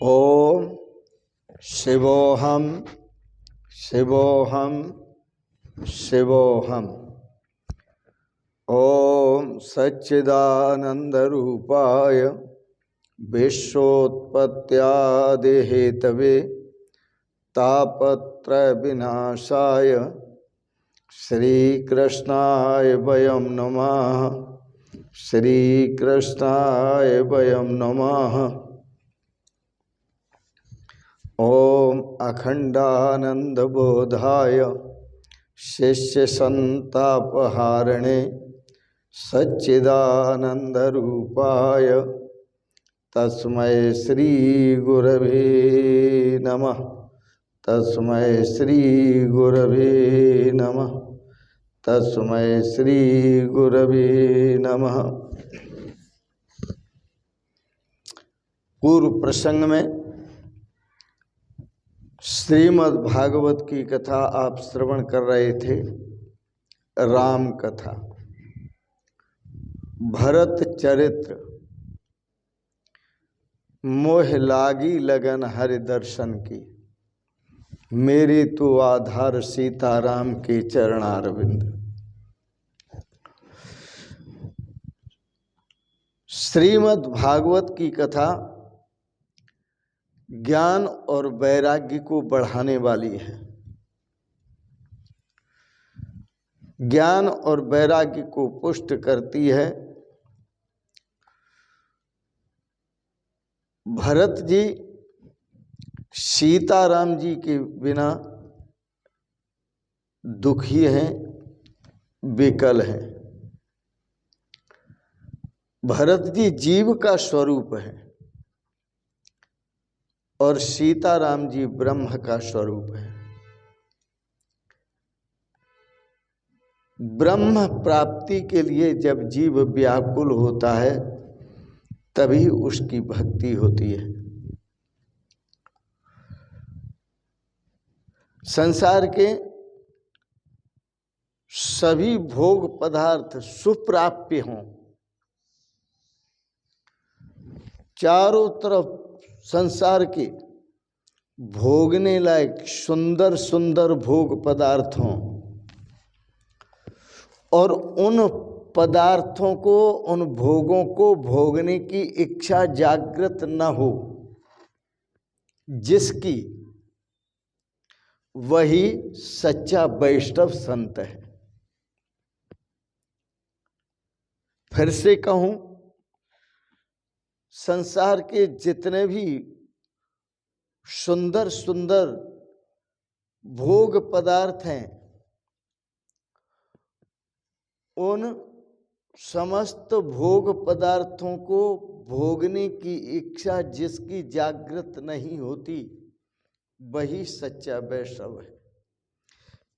ओम शिवोहम शिवोहम शिवोहम। ओम सच्चिदानंद रूपाय विश्वोत्पत्त्यादिहेतवे तापत्रय विनाशाय श्रीकृष्णाय वयं नमः। श्रीकृष्णाय वयं नमः। ओम अखंडानंद बोधाय शिष्य संतापहारिणे सच्चिदानंद रूपाय तस्मै श्री गुरवे नमः। तस्मै श्री गुरवे नमः। तस्मै श्री गुरवे नमः। पूर्व प्रसंग में श्रीमद् भागवत की कथा आप श्रवण कर रहे थे। राम कथा, भरत चरित्र। मोह लागी लगन हरि दर्शन की, मेरी तो आधार सीताराम के चरणारविंद। श्रीमद् भागवत की कथा ज्ञान और वैराग्य को बढ़ाने वाली है। ज्ञान और वैराग्य को पुष्ट करती है। भरत जी सीताराम जी के बिना दुखी हैं, विकल हैं। भरत जी जीव का स्वरूप है और सीताराम जी ब्रह्म का स्वरूप है। ब्रह्म प्राप्ति के लिए जब जीव व्याकुल होता है तभी उसकी भक्ति होती है। संसार के सभी भोग पदार्थ सुप्राप्य हों, चारों तरफ संसार के भोगने लायक सुंदर सुंदर भोग पदार्थ हों और उन पदार्थों को, उन भोगों को भोगने की इच्छा जागृत न हो, जिसकी वही सच्चा वैष्णव संत है। फिर से कहूं, संसार के जितने भी सुंदर सुंदर भोग पदार्थ हैं, उन समस्त भोग पदार्थों को भोगने की इच्छा जिसकी जागृत नहीं होती वही सच्चा वैष्णव है।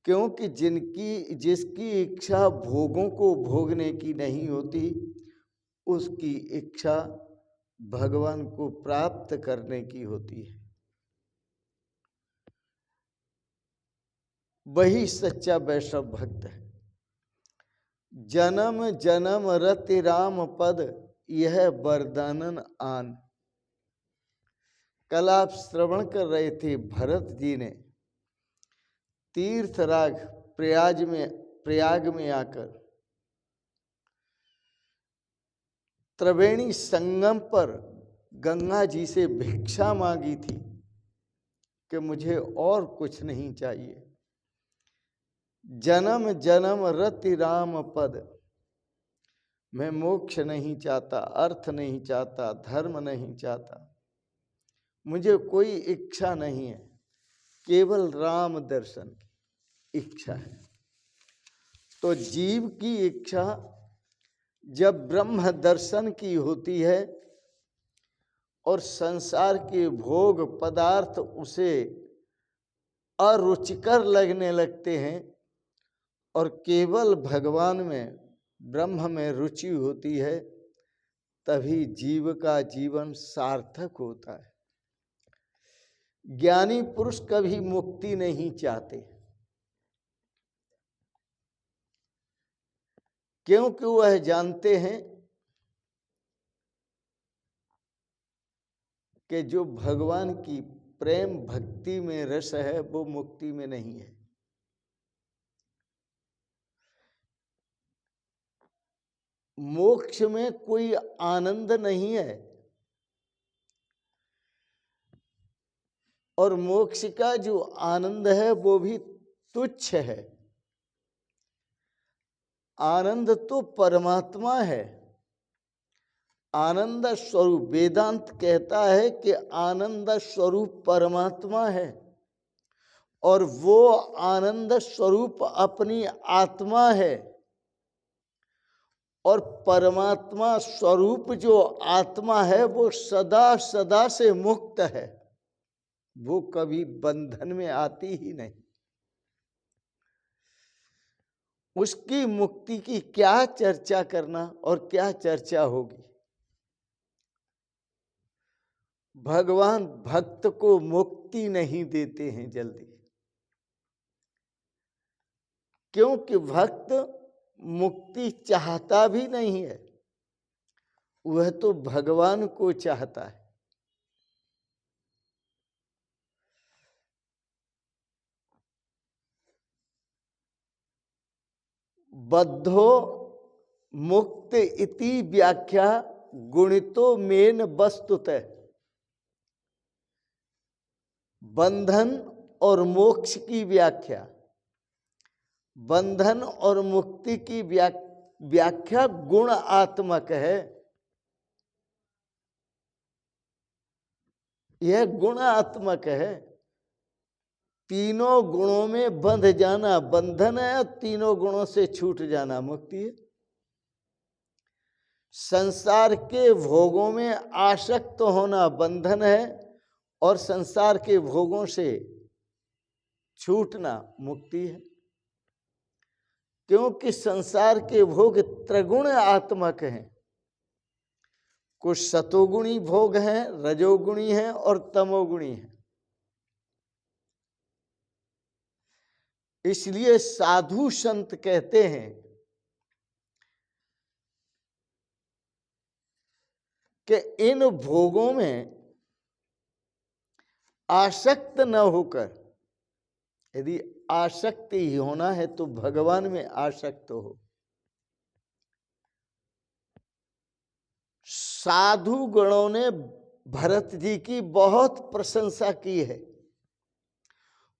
क्योंकि जिसकी इच्छा भोगों को भोगने की नहीं होती, उसकी इच्छा भगवान को प्राप्त करने की होती है। वही सच्चा वैष्णव भक्त है। जन्म जन्म रति राम पद, यह वरदानन आन। कल आप श्रवण कर रहे थे, भरत जी ने तीर्थराज प्रयाग में आकर त्रिवेणी संगम पर गंगा जी से भिक्षा मांगी थी कि मुझे और कुछ नहीं चाहिए। जन्म जन्म रति राम पद, मैं मोक्ष नहीं चाहता, अर्थ नहीं चाहता, धर्म नहीं चाहता, मुझे कोई इच्छा नहीं है, केवल राम दर्शन की इच्छा है। तो जीव की इच्छा जब ब्रह्म दर्शन की होती है और संसार के भोग पदार्थ उसे अरुचिकर लगने लगते हैं और केवल भगवान में, ब्रह्म में रुचि होती है, तभी जीव का जीवन सार्थक होता है। ज्ञानी पुरुष कभी मुक्ति नहीं चाहते, क्योंकि वह जानते हैं कि जो भगवान की प्रेम भक्ति में रस है वो मुक्ति में नहीं है। मोक्ष में कोई आनंद नहीं है, और मोक्ष का जो आनंद है वो भी तुच्छ है। आनंद तो परमात्मा है, आनंद स्वरूप। वेदांत कहता है कि आनंद स्वरूप परमात्मा है, और वो आनंद स्वरूप अपनी आत्मा है। और परमात्मा स्वरूप जो आत्मा है वो सदा सदा से मुक्त है, वो कभी बंधन में आती ही नहीं। उसकी मुक्ति की क्या चर्चा करना और क्या चर्चा होगी। भगवान भक्त को मुक्ति नहीं देते हैं जल्दी, क्योंकि भक्त मुक्ति चाहता भी नहीं है, वह तो भगवान को चाहता है। बद्धो मुक्त इति व्याख्या गुणितो मेन वस्तुतः। बंधन और मोक्ष की व्याख्या, बंधन और मुक्ति की व्याख्या गुण आत्मक है। यह गुणात्मक है। तीनों गुणों में बंध जाना बंधन है, और तीनों गुणों से छूट जाना मुक्ति है। संसार के भोगों में आसक्त होना बंधन है, और संसार के भोगों से छूटना मुक्ति है। क्योंकि संसार के भोग त्रिगुण आत्मक हैं। कुछ सतोगुणी भोग हैं, रजोगुणी हैं और तमोगुणी हैं। इसलिए साधु संत कहते हैं कि इन भोगों में आसक्त न होकर, यदि आसक्ति ही होना है तो भगवान में आसक्त हो। साधु गणों ने भरत जी की बहुत प्रशंसा की है,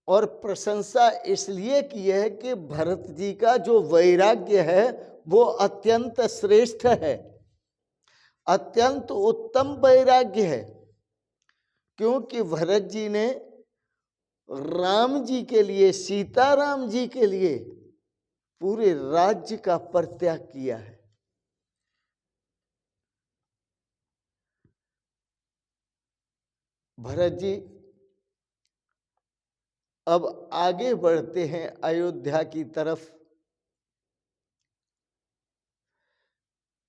और प्रशंसा इसलिए की है कि भरत जी का जो वैराग्य है वो अत्यंत श्रेष्ठ है, अत्यंत उत्तम वैराग्य है। क्योंकि भरत जी ने राम जी के लिए, सीताराम जी के लिए पूरे राज्य का परित्याग किया है। भरत जी अब आगे बढ़ते हैं अयोध्या की तरफ।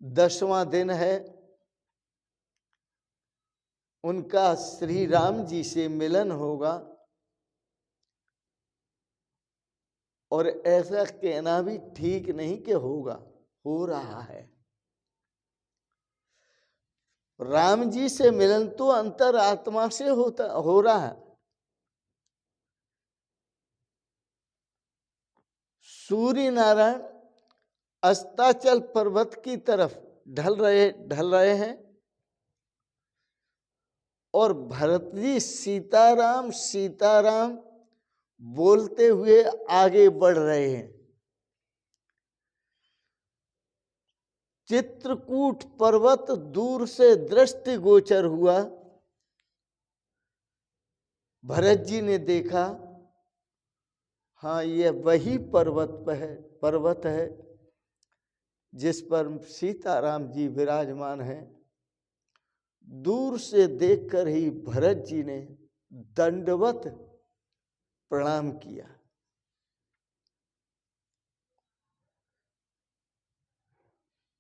10वां दिन है, उनका श्री राम जी से मिलन होगा। और ऐसा कहना भी ठीक नहीं कि होगा, हो रहा है। राम जी से मिलन तो अंतरात्मा से हो रहा है। सूर्य नारायण अस्ताचल पर्वत की तरफ ढल रहे हैं, और भरत जी सीताराम सीताराम बोलते हुए आगे बढ़ रहे हैं। चित्रकूट पर्वत दूर से दृष्टिगोचर हुआ। भरत जी ने देखा, हाँ यह वही पर्वत है जिस पर सीताराम जी विराजमान हैं। दूर से देखकर ही भरत जी ने दंडवत प्रणाम किया।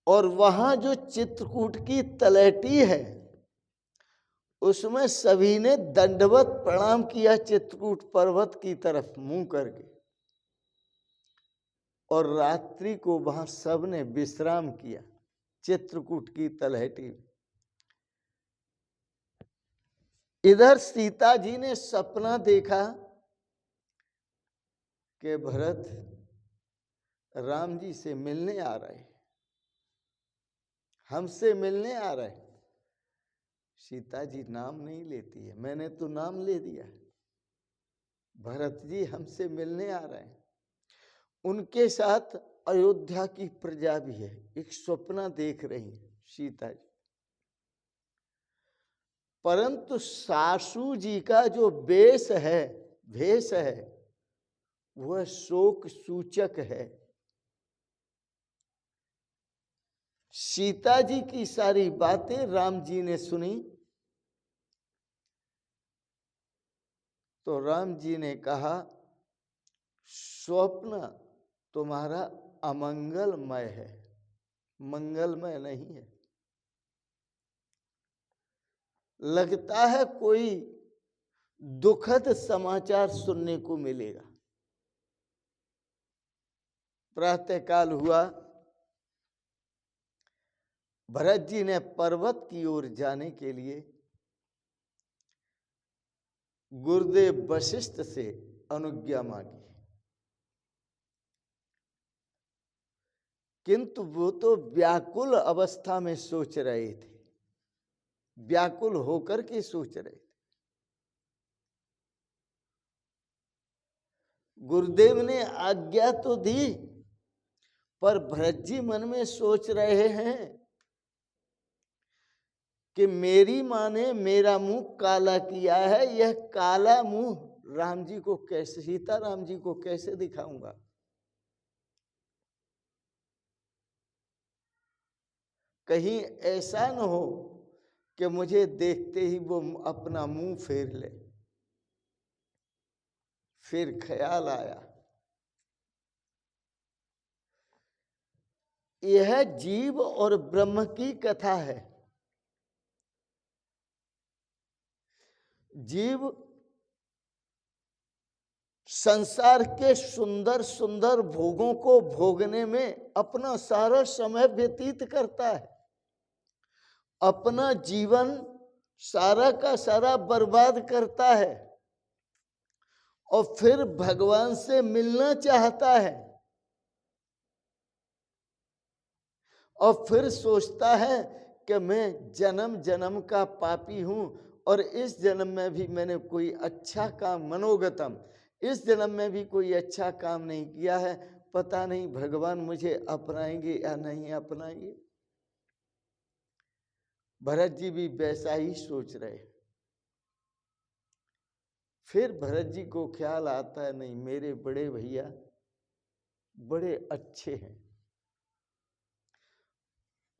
और वहां जो चित्रकूट की तलहटी है उसमें सभी ने दंडवत प्रणाम किया, चित्रकूट पर्वत की तरफ मुंह करके। और रात्रि को वहां सबने विश्राम किया चित्रकूट की तलहटी में। इधर सीता जी ने सपना देखा कि भरत राम जी से मिलने आ रहे, हमसे मिलने आ रहे। सीता जी नाम नहीं लेती है, मैंने तो नाम ले दिया, भरत जी हमसे मिलने आ रहे हैं। उनके साथ अयोध्या की प्रजा भी है, एक स्वप्न देख रही है सीता जी। परंतु सासू जी का जो वेश है, भेष है, वह शोक सूचक है। सीता जी की सारी बातें राम जी ने सुनी तो राम जी ने कहा, स्वप्न तुम्हारा अमंगलमय है, मंगलमय नहीं है। लगता है कोई दुखद समाचार सुनने को मिलेगा। प्रातःकाल हुआ, भरत जी ने पर्वत की ओर जाने के लिए गुरुदेव वशिष्ठ से अनुज्ञा मांगी, किंतु वो तो व्याकुल अवस्था में सोच रहे थे, व्याकुल होकर के सोच रहे थे। गुरुदेव ने आज्ञा तो दी, पर भरत जी मन में सोच रहे हैं कि मेरी माँ ने मेरा मुंह काला किया है, यह काला मुंह राम जी को कैसे, सीता राम जी को कैसे दिखाऊंगा। कहीं ऐसा न हो कि मुझे देखते ही वो अपना मुंह फेर ले। फिर ख्याल आया, यह जीव और ब्रह्म की कथा है। जीव संसार के सुंदर सुंदर भोगों को भोगने में अपना सारा समय व्यतीत करता है, अपना जीवन सारा का सारा बर्बाद करता है और फिर भगवान से मिलना चाहता है और फिर सोचता है कि मैं जन्म जन्म का पापी हूं और इस जन्म में भी मैंने कोई अच्छा काम, मनोगतम इस जन्म में भी कोई अच्छा काम नहीं किया है, पता नहीं भगवान मुझे अपनाएंगे या नहीं अपनाएंगे। भरत जी भी वैसा ही सोच रहे। फिर भरत जी को ख्याल आता है, नहीं मेरे बड़े भैया बड़े अच्छे हैं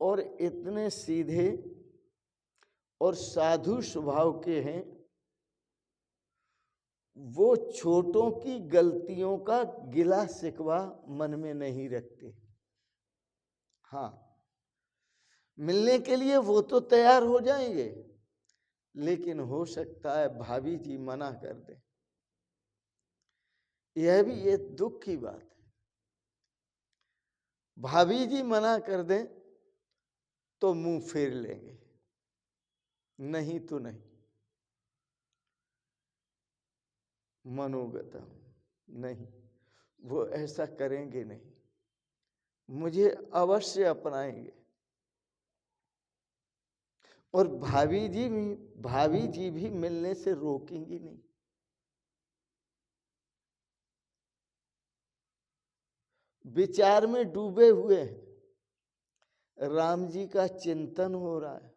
और इतने सीधे और साधु स्वभाव के हैं, वो छोटों की गलतियों का गिला शिकवा मन में नहीं रखते। हाँ, मिलने के लिए वो तो तैयार हो जाएंगे, लेकिन हो सकता है भाभी जी मना कर दे। यह भी एक दुख की बात है, भाभी जी मना कर दें तो मुंह फेर लेंगे, नहीं तो नहीं, मनोगतम नहीं, वो ऐसा करेंगे नहीं, मुझे अवश्य अपनाएंगे। और भाभी जी भी मिलने से रोकेंगी नहीं। विचार में डूबे हुए हैं, राम जी का चिंतन हो रहा है,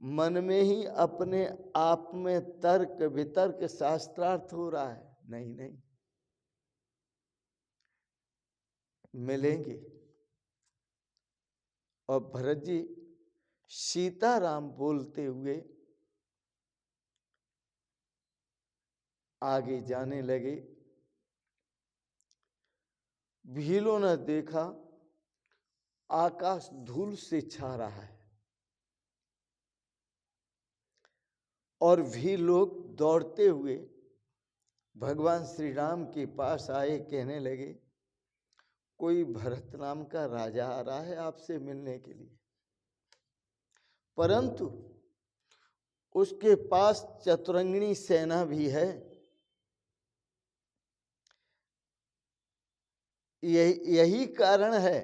मन में ही अपने आप में तर्क वितर्क शास्त्रार्थ हो रहा है, नहीं नहीं मिलेंगे। और भरत जी सीताराम बोलते हुए आगे जाने लगे। भीलों ने देखा आकाश धूल से छा रहा है और भी लोग दौड़ते हुए भगवान श्री राम के पास आए, कहने लगे कोई भरत नाम का राजा आ रहा है आपसे मिलने के लिए। परंतु उसके पास चतुरंगिणी सेना भी है। यही कारण है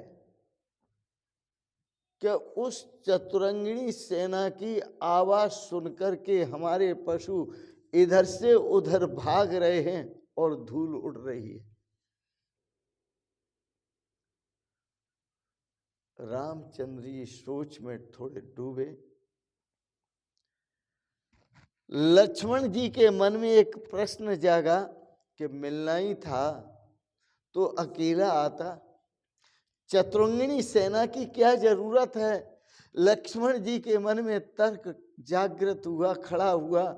कि उस चतुरंगिणी सेना की आवाज सुनकर के हमारे पशु इधर से उधर भाग रहे हैं और धूल उड़ रही है। रामचंद्र जी सोच में थोड़े डूबे। लक्ष्मण जी के मन में एक प्रश्न जागा कि मिलना ही था तो अकेला आता, चतुरंगिणी सेना की क्या जरूरत है। लक्ष्मण जी के मन में तर्क जागृत हुआ, खड़ा हुआ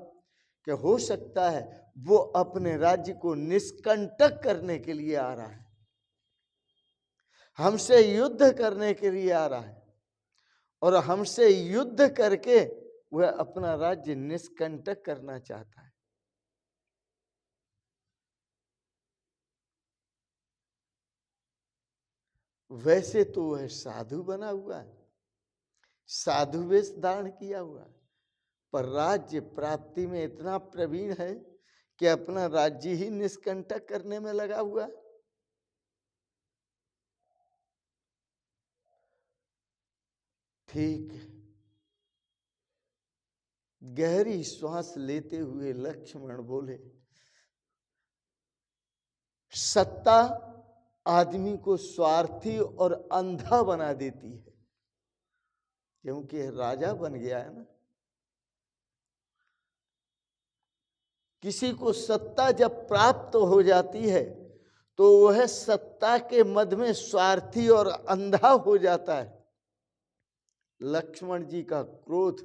कि हो सकता है वो अपने राज्य को निष्कंटक करने के लिए आ रहा है, हमसे युद्ध करने के लिए आ रहा है, और हमसे युद्ध करके वह अपना राज्य निष्कंटक करना चाहता है। वैसे तो वह साधु बना हुआ है, साधु वेश धारण किया हुआ है, पर राज्य प्राप्ति में इतना प्रवीण है कि अपना राज्य ही निष्कंटक करने में लगा हुआ है। ठीक। गहरी श्वास लेते हुए लक्ष्मण बोले, सत्ता आदमी को स्वार्थी और अंधा बना देती है, क्योंकि राजा बन गया है ना। किसी को सत्ता जब प्राप्त हो जाती है तो वह सत्ता के मद में स्वार्थी और अंधा हो जाता है। लक्ष्मण जी का क्रोध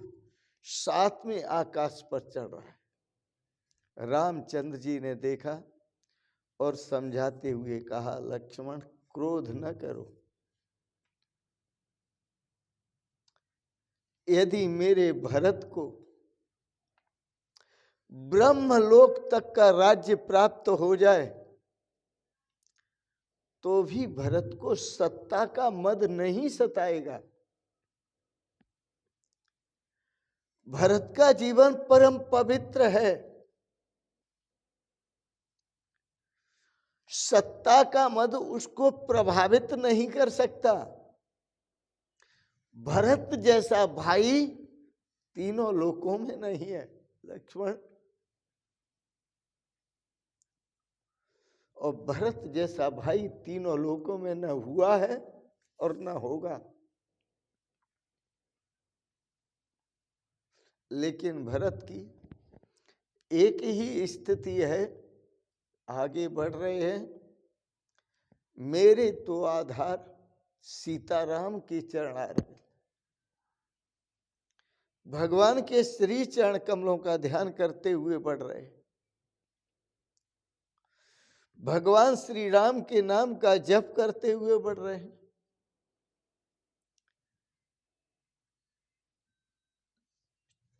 सातवें आकाश पर चढ़ रहा है। रामचंद्र जी ने देखा और समझाते हुए कहा, लक्ष्मण क्रोध न करो। यदि मेरे भरत को ब्रह्मलोक तक का राज्य प्राप्त हो जाए तो भी भरत को सत्ता का मद नहीं सताएगा। भरत का जीवन परम पवित्र है, सत्ता का मद उसको प्रभावित नहीं कर सकता। भरत जैसा भाई तीनों लोकों में नहीं है लक्ष्मण, और भरत जैसा भाई तीनों लोकों में न हुआ है और न होगा। लेकिन भरत की एक ही स्थिति है, आगे बढ़ रहे हैं, मेरे तो आधार सीताराम के चरणारविंद। भगवान के श्री चरण कमलों का ध्यान करते हुए बढ़ रहे, भगवान श्री राम के नाम का जप करते हुए बढ़ रहे हैं।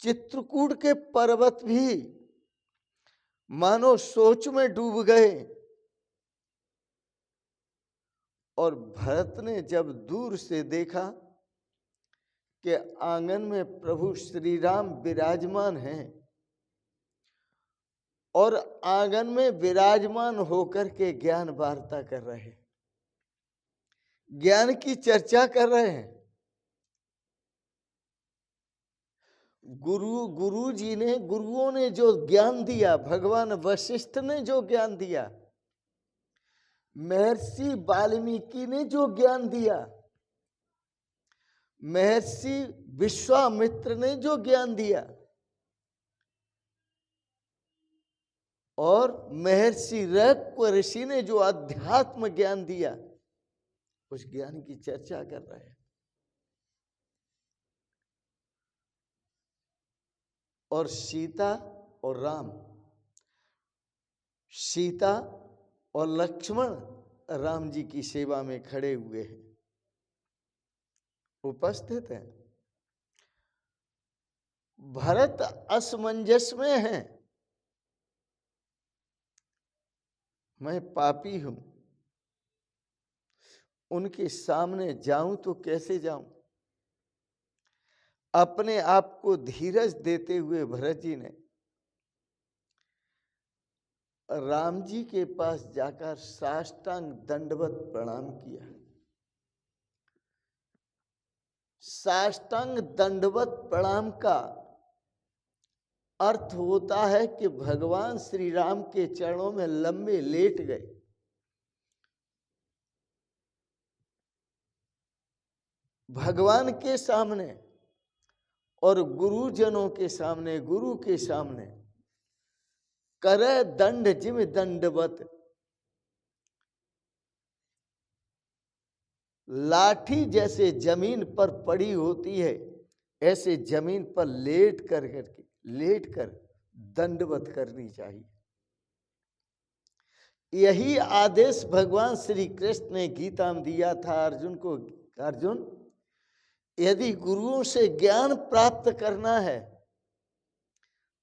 चित्रकूट के पर्वत भी मानो सोच में डूब गए, और भरत ने जब दूर से देखा कि आंगन में प्रभु श्री राम विराजमान हैं और आंगन में विराजमान होकर के ज्ञान वार्ता कर रहे हैं, ज्ञान की चर्चा कर रहे हैं। गुरुओं ने जो ज्ञान दिया, भगवान वशिष्ठ ने जो ज्ञान दिया, महर्षि वाल्मीकि ने जो ज्ञान दिया, महर्षि विश्वामित्र ने जो ज्ञान दिया, और महर्षि रघु ऋषि ने जो अध्यात्म ज्ञान दिया, उस ज्ञान की चर्चा कर रहे हैं। और सीता और राम, सीता और लक्ष्मण राम जी की सेवा में खड़े हुए हैं, उपस्थित हैं। भरत असमंजस में है, मैं पापी हूं, उनके सामने जाऊं तो कैसे जाऊं। अपने आप को धीरज देते हुए भरत जी ने राम जी के पास जाकर साष्टांग दंडवत प्रणाम किया। साष्टांग दंडवत प्रणाम का अर्थ होता है कि भगवान श्री राम के चरणों में लंबे लेट गए। भगवान के सामने और गुरुजनों के सामने, गुरु के सामने करे दंड जिम दंडवत, लाठी जैसे जमीन पर पड़ी होती है ऐसे जमीन पर लेट कर दंडवत करनी चाहिए। यही आदेश भगवान श्री कृष्ण ने गीता में दिया था अर्जुन को। अर्जुन, यदि गुरुओं से ज्ञान प्राप्त करना है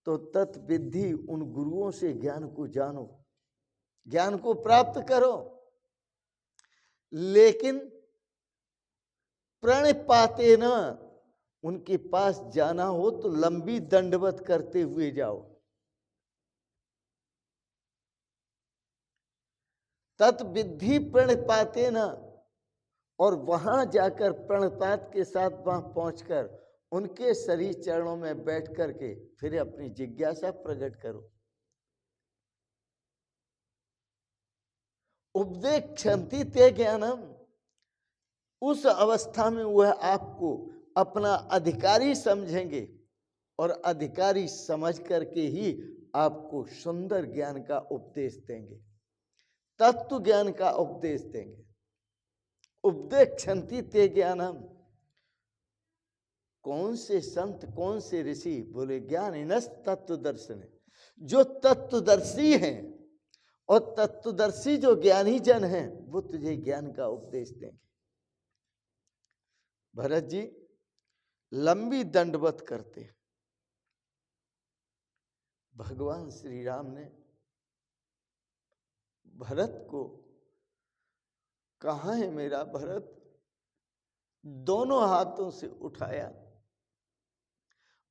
तो तत्विधि उन गुरुओं से ज्ञान को जानो, ज्ञान को प्राप्त करो, लेकिन प्रणिपाते न, उनके पास जाना हो तो लंबी दंडवत करते हुए जाओ। तत्विधि प्रणिपाते न, और वहां जाकर प्रणिपात के साथ वहां पहुंचकर उनके शरीर चरणों में बैठ करके फिर अपनी जिज्ञासा प्रकट करो। उपदेक्षन्ति ते ज्ञानम, उस अवस्था में वह आपको अपना अधिकारी समझेंगे और अधिकारी समझ करके ही आपको सुंदर ज्ञान का उपदेश देंगे, तत्व ज्ञान का उपदेश देंगे। उपदेक्षन्ति ते ज्ञानम, कौन से संत, कौन से ऋषि? बोले ज्ञानिनस् तत्व दर्शन, जो तत्वदर्शी हैं और तत्वदर्शी जो ज्ञानी जन हैं वो तुझे ज्ञान का उपदेश देंगे। भरत जी लंबी दंडवत करते हैं। भगवान श्री राम ने भरत को, कहाँ है मेरा भरत, दोनों हाथों से उठाया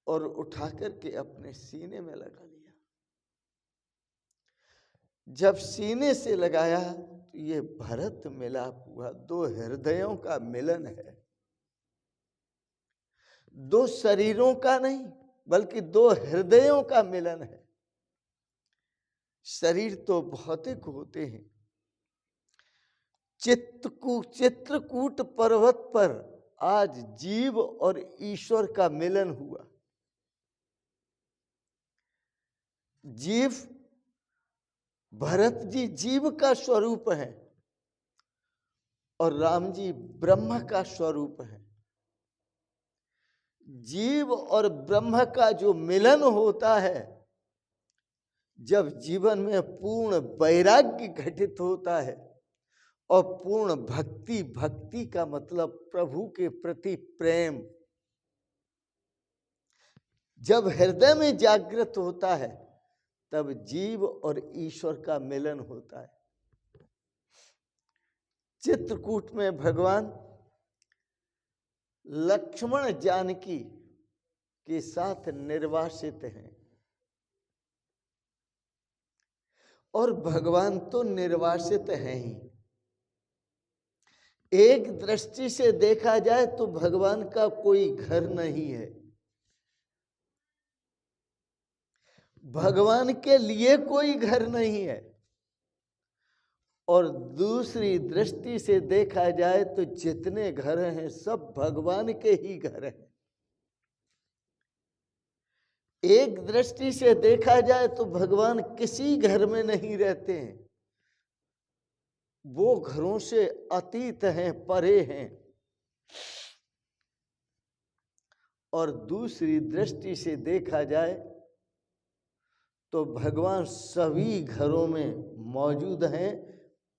और उठा करके अपने सीने में लगा लिया। जब सीने से लगाया तो ये भरत मिलाप हुआ, दो हृदयों का मिलन है, दो शरीरों का नहीं बल्कि दो हृदयों का मिलन है। शरीर तो भौतिक होते हैं। चित्रकूट पर्वत पर आज जीव और ईश्वर का मिलन हुआ। जीव, भरत जी जीव का स्वरूप है और राम जी ब्रह्म का स्वरूप है। जीव और ब्रह्म का जो मिलन होता है, जब जीवन में पूर्ण वैराग्य घटित होता है और पूर्ण भक्ति, भक्ति का मतलब प्रभु के प्रति प्रेम जब हृदय में जागृत होता है तब जीव और ईश्वर का मिलन होता है। चित्रकूट में भगवान लक्ष्मण जानकी के साथ निर्वासित हैं और भगवान तो निर्वासित हैं ही। एक दृष्टि से देखा जाए तो भगवान का कोई घर नहीं है, भगवान के लिए कोई घर नहीं है, और दूसरी दृष्टि से देखा जाए तो जितने घर हैं सब भगवान के ही घर हैं। एक दृष्टि से देखा जाए तो भगवान किसी घर में नहीं रहते हैं, वो घरों से अतीत हैं, परे हैं। और दूसरी दृष्टि से देखा जाए तो भगवान सभी घरों में मौजूद हैं,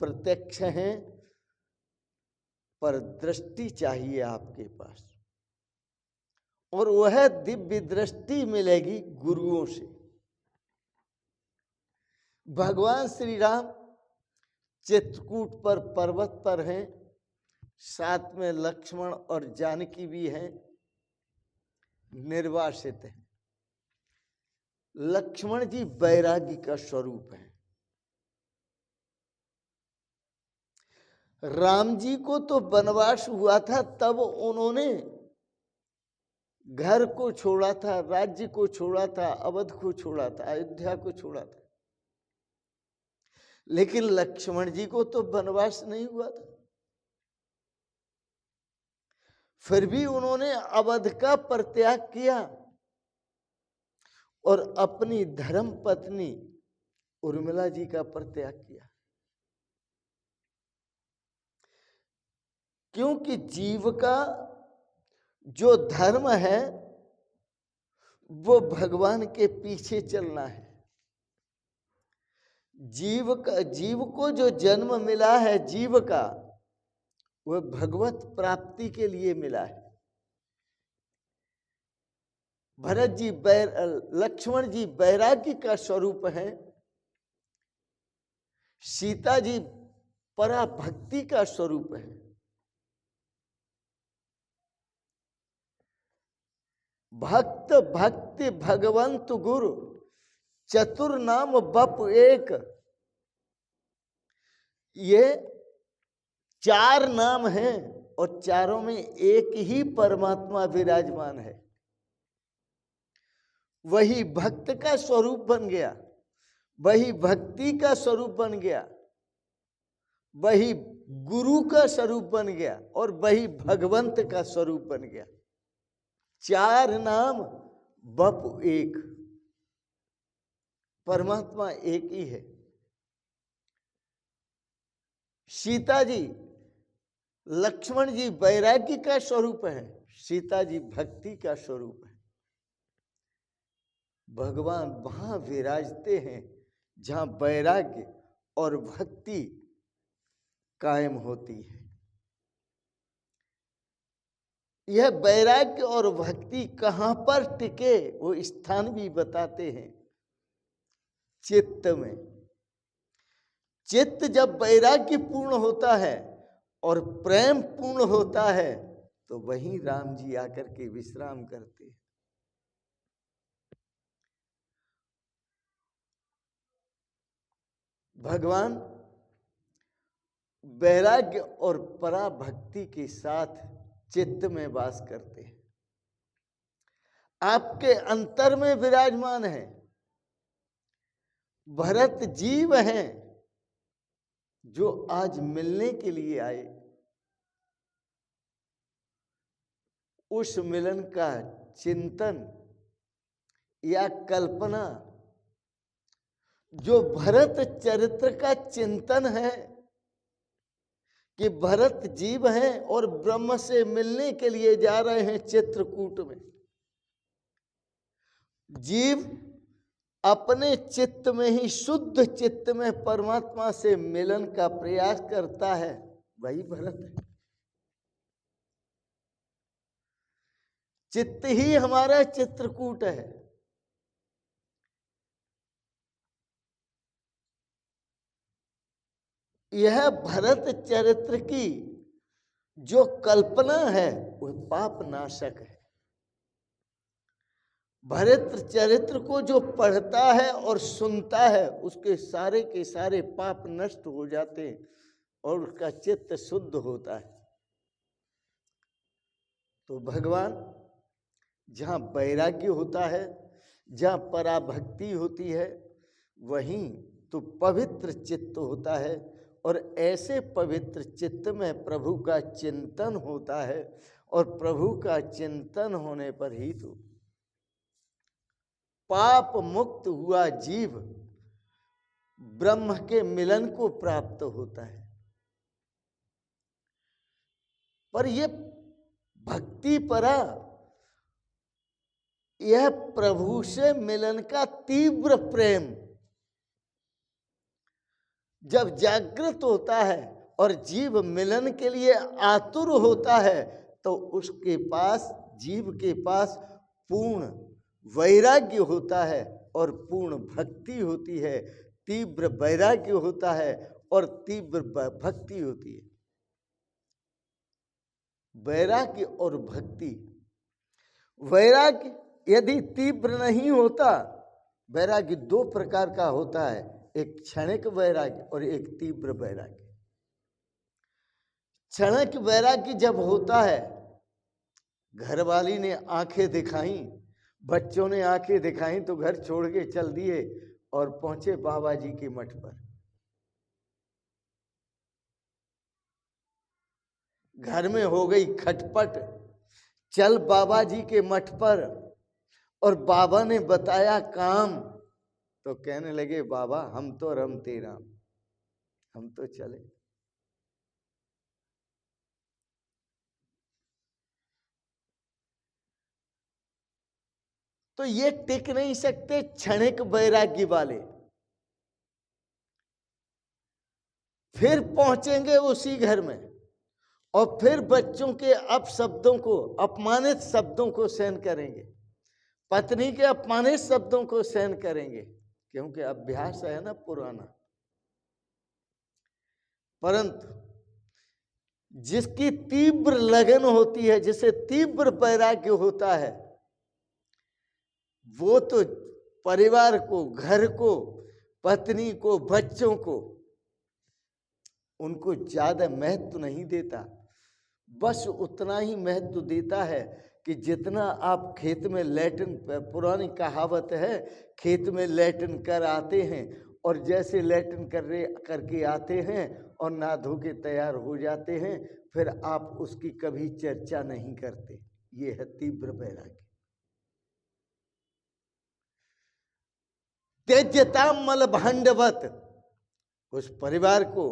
प्रत्यक्ष हैं, पर दृष्टि चाहिए आपके पास, और वह दिव्य दृष्टि मिलेगी गुरुओं से। भगवान श्री राम चित्रकूट पर पर्वत पर हैं, साथ में लक्ष्मण और जानकी भी हैं। निर्वासित हैं। लक्ष्मण जी वैरागी का स्वरूप है। राम जी को तो वनवास हुआ था, तब उन्होंने घर को छोड़ा था, राज्य को छोड़ा था, अवध को छोड़ा था, अयोध्या को छोड़ा था। लेकिन लक्ष्मण जी को तो वनवास नहीं हुआ था, फिर भी उन्होंने अवध का परित्याग किया और अपनी धर्म पत्नी उर्मिला जी का परित्याग किया। क्योंकि जीव का जो धर्म है वो भगवान के पीछे चलना है। जीव को जो जन्म मिला है जीव का, वह भगवत प्राप्ति के लिए मिला है। भरत जी लक्ष्मण जी वैराग्य का स्वरूप है, सीता जी पराभक्ति का स्वरूप है। भक्त भक्ति भगवंत गुरु चतुर नाम बप एक, ये 4 नाम हैं और चारों में एक ही परमात्मा विराजमान है। वही भक्त का स्वरूप बन गया, वही भक्ति का स्वरूप बन गया, वही गुरु का स्वरूप बन गया और वही भगवंत का स्वरूप बन गया। 4 नाम बप एक, परमात्मा एक ही है। सीता जी लक्ष्मण जी वैराग्य का स्वरूप है, सीता जी भक्ति का स्वरूप है। भगवान वहां विराजते हैं जहां वैराग्य और भक्ति कायम होती है। यह वैराग्य और भक्ति कहां पर टिके, वो स्थान भी बताते हैं। चित्त में। चित्त जब वैराग्य पूर्ण होता है और प्रेम पूर्ण होता है तो वहीं राम जी आकर के विश्राम करते हैं। भगवान वैराग्य और पराभक्ति के साथ चित्त में वास करते हैं, आपके अंतर में विराजमान है। भरत जीव हैं जो आज मिलने के लिए आए, उस मिलन का चिंतन या कल्पना जो भरत चरित्र का चिंतन है कि भरत जीव हैं और ब्रह्म से मिलने के लिए जा रहे हैं चित्रकूट में। जीव अपने चित्त में ही, शुद्ध चित्त में परमात्मा से मिलन का प्रयास करता है, वही भरत है। चित्त ही हमारा चित्रकूट है। यह भरत चरित्र की जो कल्पना है वह पाप नाशक है। भरत चरित्र को जो पढ़ता है और सुनता है उसके सारे के सारे पाप नष्ट हो जाते हैं और उसका चित्त शुद्ध होता है। तो भगवान जहाँ वैराग्य होता है, जहाँ पराभक्ति होती है, वहीं तो पवित्र चित्त होता है और ऐसे पवित्र चित्त में प्रभु का चिंतन होता है और प्रभु का चिंतन होने पर ही तो पाप मुक्त हुआ जीव ब्रह्म के मिलन को प्राप्त होता है। पर यह भक्ति परा, यह प्रभु से मिलन का तीव्र प्रेम जब जागृत होता है और जीव मिलन के लिए आतुर होता है तो उसके पास, जीव के पास पूर्ण वैराग्य होता है और पूर्ण भक्ति होती है। तीव्र वैराग्य होता है और तीव्र भक्ति होती है। वैराग्य और भक्ति वैराग्य यदि तीव्र नहीं होता, वैराग्य दो प्रकार का होता है, एक क्षणिक वैराग्य और एक तीव्र वैराग्य। क्षणिक वैराग्य जब होता है, घरवाली ने आंखें दिखाई, बच्चों ने आंखें दिखाई तो घर छोड़ के चल दिए और पहुंचे बाबा जी के मठ पर। घर में हो गई खटपट, चल बाबा जी के मठ पर, और बाबा ने बताया काम, तो कहने लगे बाबा हम तो रमते राम, हम तो चले। तो ये टिक नहीं सकते क्षणिक वैराग्य वाले। फिर पहुंचेंगे उसी घर में और फिर बच्चों के अपशब्दों को, अपमानित शब्दों को सहन करेंगे, पत्नी के अपमानित शब्दों को सहन करेंगे, क्योंकि अभ्यास है ना पुराना। परंतु जिसकी तीव्र लगन होती है, जिसे तीव्र वैराग्य होता है, वो तो परिवार को, घर को, पत्नी को, बच्चों को, उनको ज्यादा महत्व नहीं देता। बस उतना ही महत्व देता है कि जितना आप खेत में लैट्रिन, पुरानी कहावत है, खेत में लैट्रिन कर आते हैं और जैसे लैट्रिन करके आते हैं और नहा धो के तैयार हो जाते हैं, फिर आप उसकी कभी चर्चा नहीं करते। ये है तीव्र वैराग्य। त्यज्यता मल भांडवत, उस परिवार को,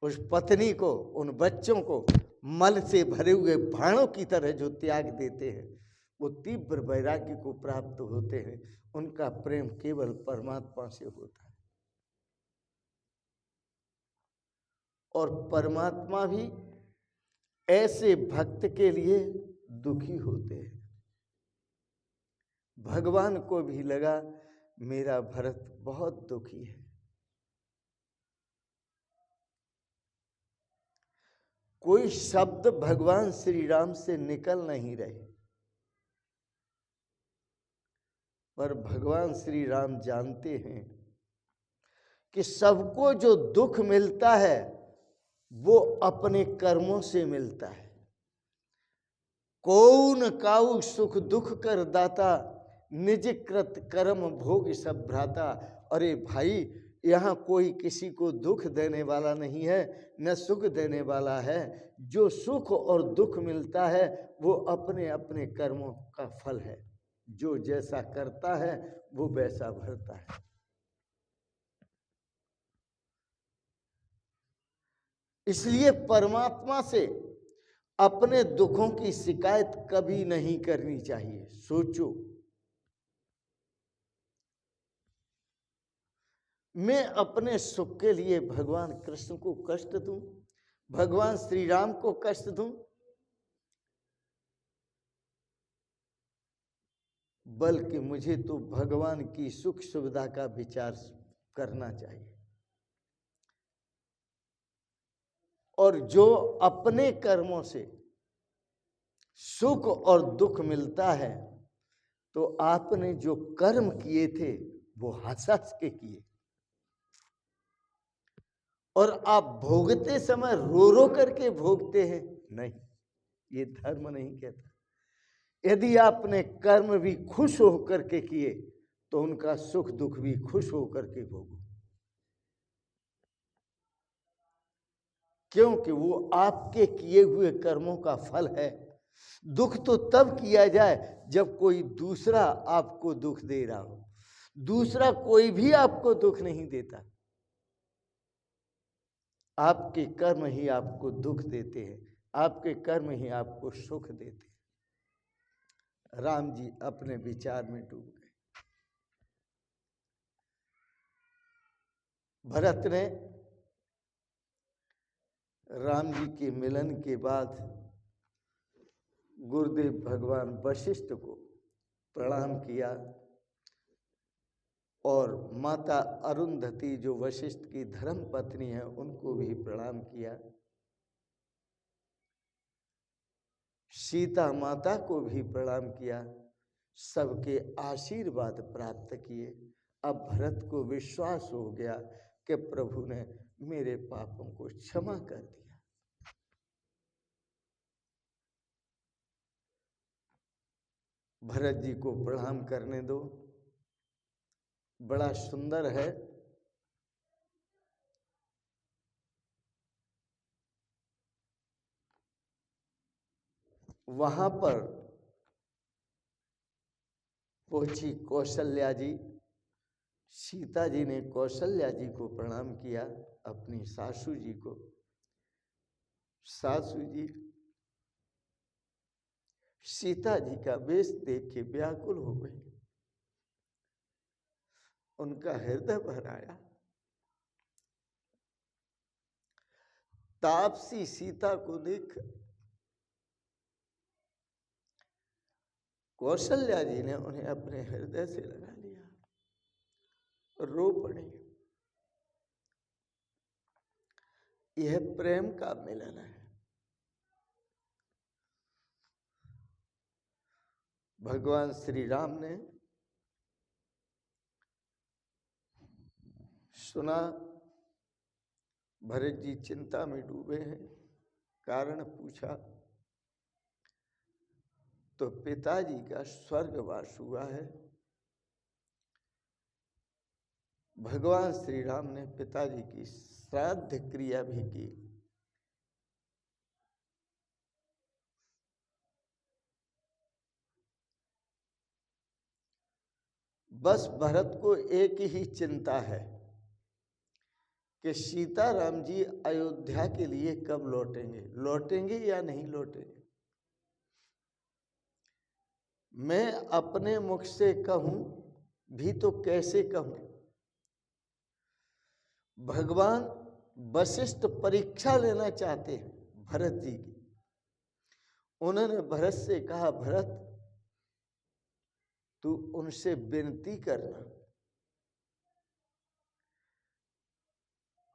उस पत्नी को, उन बच्चों को मल से भरे हुए भाणों की तरह जो त्याग देते हैं, वो तीव्र वैराग्य को प्राप्त होते हैं। उनका प्रेम केवल परमात्मा से होता है। और परमात्मा भी ऐसे भक्त के लिए दुखी होते हैं। भगवान को भी लगा मेरा भरत बहुत दुखी है। कोई शब्द भगवान श्री राम से निकल नहीं रहे, पर भगवान श्री राम जानते हैं कि सबको जो दुख मिलता है वो अपने कर्मों से मिलता है। कौन काऊ सुख दुख कर दाता, निज कृत कर्म भोग सब भ्राता। अरे भाई, यहाँ कोई किसी को दुख देने वाला नहीं है, न सुख देने वाला है। जो सुख और दुख मिलता है वो अपने अपने कर्मों का फल है। जो जैसा करता है वो वैसा भरता है। इसलिए परमात्मा से अपने दुखों की शिकायत कभी नहीं करनी चाहिए। सोचो, मैं अपने सुख के लिए भगवान कृष्ण को कष्ट दूं, भगवान श्री राम को कष्ट दूं, बल्कि मुझे तो भगवान की सुख सुविधा का विचार करना चाहिए। और जो अपने कर्मों से सुख और दुख मिलता है, तो आपने जो कर्म किए थे वो हंस हंस के किए, और आप भोगते समय रो रो करके भोगते हैं। नहीं, ये धर्म नहीं कहता। यदि आपने कर्म भी खुश होकर के किए तो उनका सुख दुख भी खुश होकर के भोगो, क्योंकि वो आपके किए हुए कर्मों का फल है। दुख तो तब किया जाए जब कोई दूसरा आपको दुख दे रहा हो। दूसरा कोई भी आपको दुख नहीं देता, आपके कर्म ही आपको दुख देते हैं, आपके कर्म ही आपको सुख देते हैं। राम जी अपने विचार में डूब गए। भरत ने राम जी के मिलन के बाद गुरुदेव भगवान वशिष्ठ को प्रणाम किया, और माता अरुंधति जो वशिष्ठ की धर्म पत्नी है उनको भी प्रणाम किया। सीता माता को भी प्रणाम किया, सबके आशीर्वाद प्राप्त किए। अब भरत को विश्वास हो गया कि प्रभु ने मेरे पापों को क्षमा कर दिया। भरत जी को प्रणाम करने दो, बड़ा सुंदर है। वहां पर पहुंची कौशल्या जी, सीता जी ने कौशल्या जी को प्रणाम किया, अपनी सासू जी को। सासू जी सीता जी का वेश देख के व्याकुल हो गई, उनका हृदय भर आया। तापसी सीता को देख कौशल्या जी ने उन्हें अपने हृदय से लगा लिया और रो पड़ी। यह प्रेम का मिलन है। भगवान श्री राम ने सुना भरत जी चिंता में डूबे हैं, कारण पूछा तो पिताजी का स्वर्गवास हुआ है। भगवान श्री राम ने पिताजी की श्राद्ध क्रिया भी की। बस भरत को एक ही चिंता है कि सीताराम जी अयोध्या के लिए कब लौटेंगे, लौटेंगे या नहीं लौटेंगे। मैं अपने मुख से कहूं भी तो कैसे कहूं। भगवान वशिष्ठ परीक्षा लेना चाहते हैं भरत जी की। उन्होंने भरत से कहा, भरत तू उनसे विनती करना।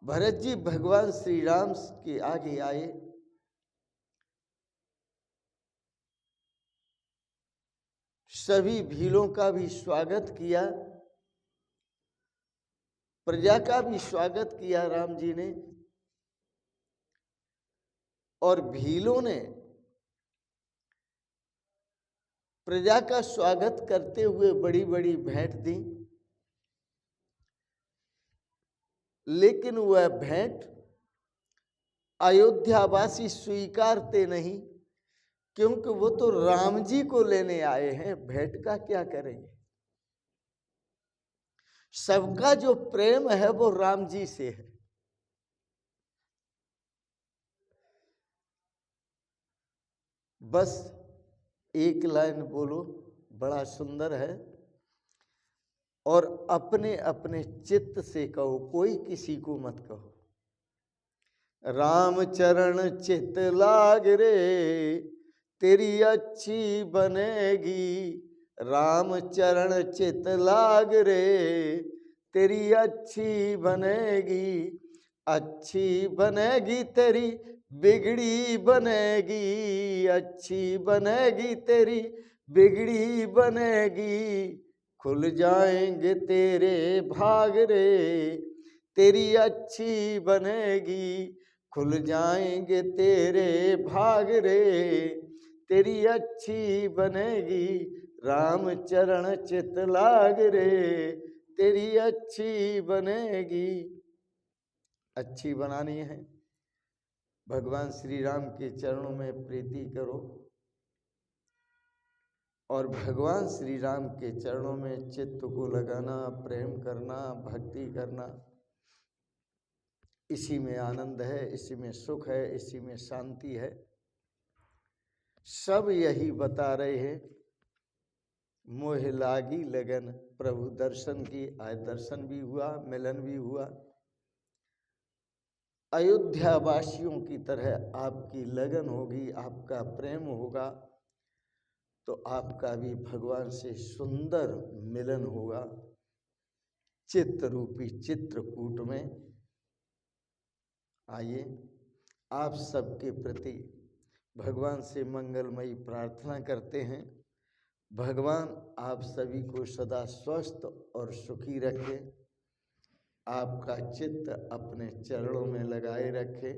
भरत जी भगवान श्री राम के आगे आए, सभी भीलों का भी स्वागत किया, प्रजा का भी स्वागत किया राम जी ने। और भीलों ने प्रजा का स्वागत करते हुए बड़ी बड़ी भेंट दी, लेकिन वह भेंट अयोध्यावासी स्वीकारते नहीं, क्योंकि वो तो राम जी को लेने आए हैं, भेंट का क्या करेंगे। सबका जो प्रेम है वो राम जी से है। बस एक लाइन बोलो, बड़ा सुंदर है, और अपने अपने चित्त से कहो, कोई किसी को मत कहो। राम चरण चित लाग रे तेरी अच्छी बनेगी, राम चरण चित लाग रे तेरी अच्छी बनेगी, अच्छी बनेगी तेरी बिगड़ी बनेगी, अच्छी बनेगी तेरी बिगड़ी बनेगी, खुल जाएंगे तेरे भाग रे तेरी अच्छी बनेगी, खुल जाएंगे तेरे भाग रे तेरी अच्छी बनेगी, राम चरण चित लाग रे तेरी अच्छी बनेगी। अच्छी बनानी है, भगवान श्री राम के चरणों में प्रीति करो और भगवान श्री राम के चरणों में चित्त को लगाना, प्रेम करना, भक्ति करना। इसी में आनंद है, इसी में सुख है, इसी में शांति है। सब यही बता रहे हैं। मोह लागी लगन प्रभु दर्शन की, आज दर्शन भी हुआ, मिलन भी हुआ। अयोध्या वासियों की तरह आपकी लगन होगी, आपका प्रेम होगा, तो आपका भी भगवान से सुंदर मिलन होगा। चित्त रूपी चित्रकूट में आइए, आप सबके प्रति भगवान से मंगलमयी प्रार्थना करते हैं। भगवान आप सभी को सदा स्वस्थ और सुखी रखे, आपका चित्त अपने चरणों में लगाए रखे।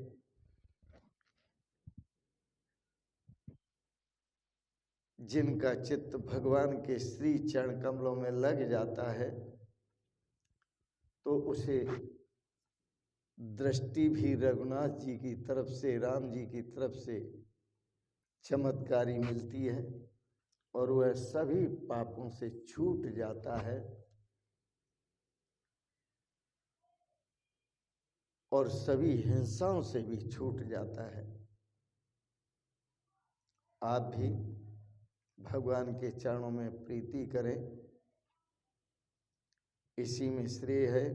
जिनका चित्त भगवान के श्री चरण कमलों में लग जाता है तो उसे दृष्टि भी रघुनाथ जी की तरफ से, राम जी की तरफ से चमत्कारी मिलती है और वह सभी पापों से छूट जाता है और सभी हिंसाओं से भी छूट जाता है। आप भी भगवान के चरणों में प्रीति करें, इसी में श्रेय है,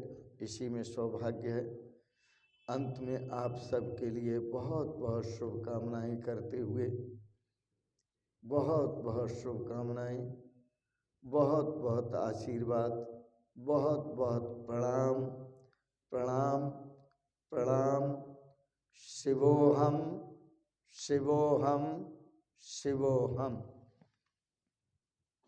इसी में सौभाग्य है। अंत में आप सबके लिए बहुत बहुत शुभकामनाएं करते हुए, बहुत बहुत शुभकामनाएं, बहुत बहुत आशीर्वाद, बहुत बहुत प्रणाम प्रणाम प्रणाम। शिवोहम शिवोहम शिवोहम।